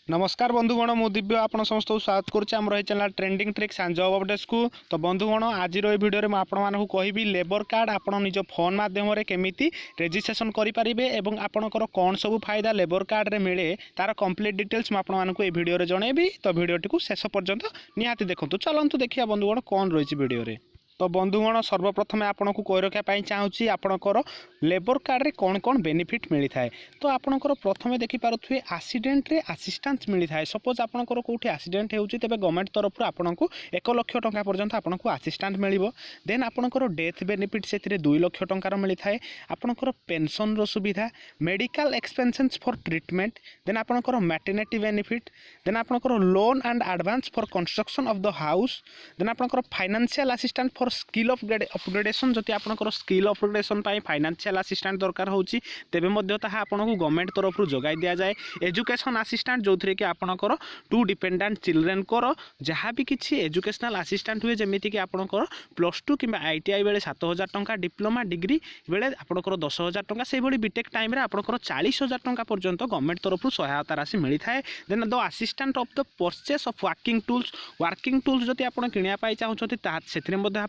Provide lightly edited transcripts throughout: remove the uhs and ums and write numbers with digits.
नमस्कार बंधुगण मु दिव्य आपण समस्त स्वागत करुच्चे आम रही channel trending tricks and job updates को। तो बंधुगण आज वीडियो में आपण कहबी लेबर कार्ड आपण निज फोन माध्यम केमिति रजिस्ट्रेशन करेंगे और आपंकर कौन सब फायदा लेबर कार्ड रे मिले तार कंप्लीट डिटेल्स मुझे वीडियो जनइबी। तो वीडियोटी को शेष पर्यंत निहाती देखूँ। चलतु देखिए बंधुगण कौन रही वीडियो। तो बंधुगण सर्वप्रथम आपको कही रखा चाहूँगी आपणकर लेबर कार्ड रे कौन कौन बेनिफिट मिलता है। तो आपणकर प्रथम देखिपे एक्सीडेंट रे असिस्टेंस मिलता है। सपोज आपणकर कौटी एक्सीडेंट होती तेज गवर्नमेंट तरफ आपको 1 लाख टंका पर्यंत आपको असिस्टेंट मिल। देन आपणकर डेथ बेनिफिट से 2 लाख टंकार मिलता है। आपणकर पेंशन रो सुविधा, medical expenses for treatment, then आपणकर मैटरनिटी बेनिफिट, देन आपणकर loan and advance for construction of the house, then आपणकर financial assistant for skill upgradation. जदि आपणकर स्किल अपग्रेडेशन फाइनेंशियल असिस्टेंट दरकार होची तेबे मध्ये ताहा आपनको गवर्नमेंट तरफ जोगाई दिया जाए। एजुकेशन असिस्टेंट जो थी कि आपणकर 2 डिपेंडेंट चिल्ड्रेन को जहाँ भी किसी एजुकेशनल असिस्टेंट हुए जमीती कि आपणकर +2 कि ITI बेले 7,000 टंका, डिप्लोमा डिग्री बेले आपणकर 10,000 टंका, से भली बीटेक टाइम रे आपणकर 40,000 टंका पर्यंत गवर्नमेंट तरफ सहायता राशि मिलता है। Then the assistant of the purchase of working tools जदि आप किनिया पाई चाहूँगी से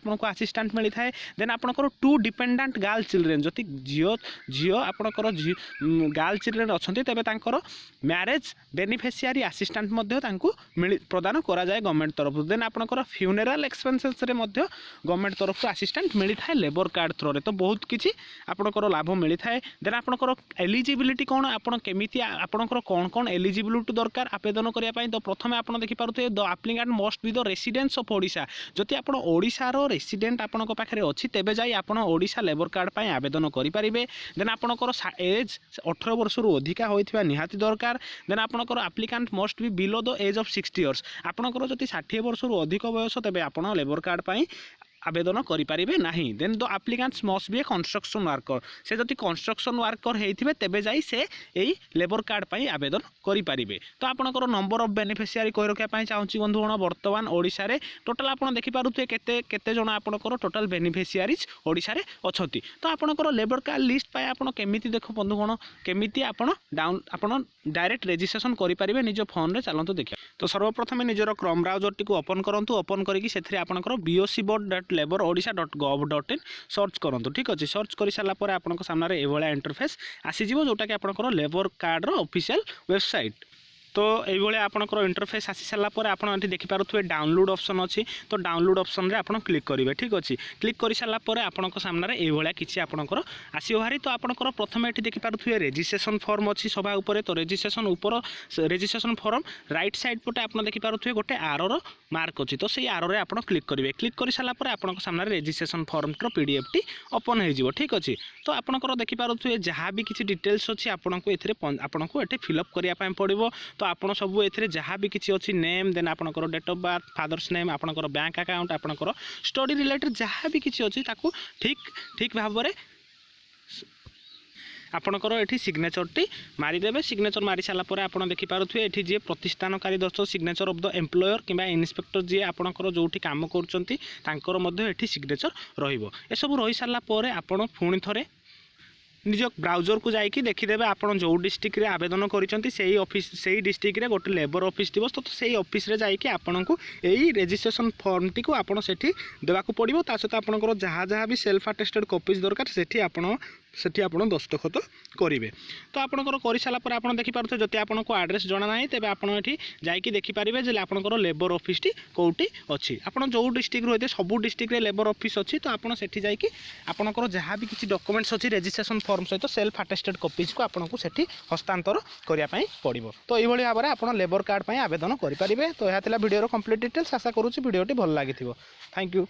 आपको असिस्टेंट मिलता है। देन आपणकर 2 डिपेंडेंट गर्ल चिल्ड्रेन जदि झील आपणकर गर्ल चिल्ड्रेन अच्छा तेज तांकर मैरेज बेनिफिशियरी असिस्टेंट प्रदान करा जाए गवर्नमेंट तरफ। देन आपणकर फ्यूनेराल एक्सपेंसेस रे गवर्नमेंट तरफ असिस्टेंट मिलता है लेबर कार्ड थ्रो रे। तो बहुत किसी आपणकर लाभ मिलता है। देन आपणकर एलिजिबिलिटी कौन आपण केमिति आपणकर कौन कौन एलिजिबिलिटी दरकार आवेदन करने। तो प्रथम आप देखिपे the applicant must be the residence of Odisha. जदि आप ओडिशार रेसिडेंट आपण पाखे अच्छी तेबे जाई आपण ओडिशा लेबर कार्ड पाई आवेदन करेंगे। देन आपणकर एज 18 वर्ष रु अधिका होइथिबा निहाती दरकार। देन आपणकर applicant must be below the age of 60 years. आपणकर जदि 60 वर्ष रु अधिक बयस तेबे आपण लेबर कार्ड पाई आवेदन करेंगे नहीं। Then the applicants must be a construction worker. से जदि कंस्ट्रक्शन वर्कर होइथिबे तेबे जाई से एई लेबर कार्ड पाई आवेदन करेंगे। तो आपणकर नंबर ऑफ बेनिफिशियरी कहि रखा चाहूँगी बंधुगण वर्तमान ओडिशा रे टोटल आप देखिपे केते जन आपणकर टोटल बेनिफिशियरीज ओडिशा रे अछंती। तो आपणकर लेबर कार्ड लिस्ट पाई आपण केमिति देखो बंधुगण केमिति आपण डायरेक्ट रजिस्ट्रेशन करेंगे निज फोन रे। चलतु देखिए। तो सर्वप्रथम निजर क्रोम ब्राउजर टी ओपन करंतु। ओपन करके से आपणकर boc.laborodisha.gov.in सर्च करंतु। ठीक अच्छे। सर्च कर सारा पर आपन सामने ये इंटरफेस आसीज जोटा कि आपणकर लेबर कार्ड रो ऑफिशियल वेबसाइट। तो ये आपंकर इंटरफेस आसी सारापर आप देखिपे डाउनलोड ऑप्शन अच्छी। तो डाउनलोड ऑप्शन रे आपन क्लिक करेंगे। ठीक अच्छे। क्लिक कर सारापर आपण सामने ये किसी आपंकर आसो भारी। तो आपंकर प्रथम ये देखिपे रजिस्ट्रेशन फॉर्म अच्छी सभा उपर। तो रजिस्ट्रेशन फॉर्म राइट साइड पटे आप देखिपे गोटे आरोर मार्क अच्छी। तो से आरोरे आप क्लिक करेंगे। क्लिक कर सारापर आपण सामने registration form PDF T open हो। ठीक अच्छे। तो आपंकर देखिपे जहाँ भी किसी डिटेल्स अच्छी आपको ये फिलअप करने पड़ो। तो आपन सब ए जहाँ भी किसी अच्छी नेम, देन आपनकर date of birth, father's name, आपनकर बैंक अकाउंट, आपनकर स्टडी रिलेटेड जहाँ भी किसी अच्छी ताकू ठीक भाव में आपणकर ये सिग्नेचर टी मारिदेवे। सिग्नेचर मारी सारापर आप देखिपे ये जी प्रतिष्ठानकारी दर्शक सिग्नेचर ऑफ द एम्प्लॉयर कि इन्स्पेक्टर जी आपणकर जो काम कर सिग्नेचर रही सब रही सारापर आपड़ पुणी थे निज ब्राउजर को जाकि देखीदेवे आप जो डिस्ट्रिक्ट रे आवेदन करिसेंती सेही ऑफिस सेही डिस्ट्रिक्ट रे गोटे लेबर ऑफिस थी। तो सेही ऑफिस रे जाकि आपको यही रजिस्ट्रेशन फॉर्म टी को आपन सेठी देवाक पड़िबो। ता सहित आपनकर जहाँ भी सेल्फ अटेस्टेड कॉपीज दरकार सेठी आपन दस्तखत करेंगे। तो आपंकर कर सारापर आप देखिपे जदि आपको एड्रेस जना ना तेज आपड़ी जाकि देखिपारे जे आपंकर लेबर ऑफिस टी कौटी अच्छी। आप जो डिस्ट्रिक्ट रही सब डिस्ट्रिक्ट रे लेबर ऑफिस अच्छी। तो आपड़ से जाकि आपंकर जहाँ भी किसी डॉक्यूमेंट्स अच्छी रजिस्ट्रेशन फॉर्म सहित सेल्फ अटेस्टेड कॉपीज को आपको सेठी हस्तांतर करने पड़ो। तो ये भाव में आप लेबर कार्ड पर आवेदन करेंगे। तो यह वीडियो कंप्लीट डिटेल्स। आशा करूँ वीडियोटी भल लगी। Thank you.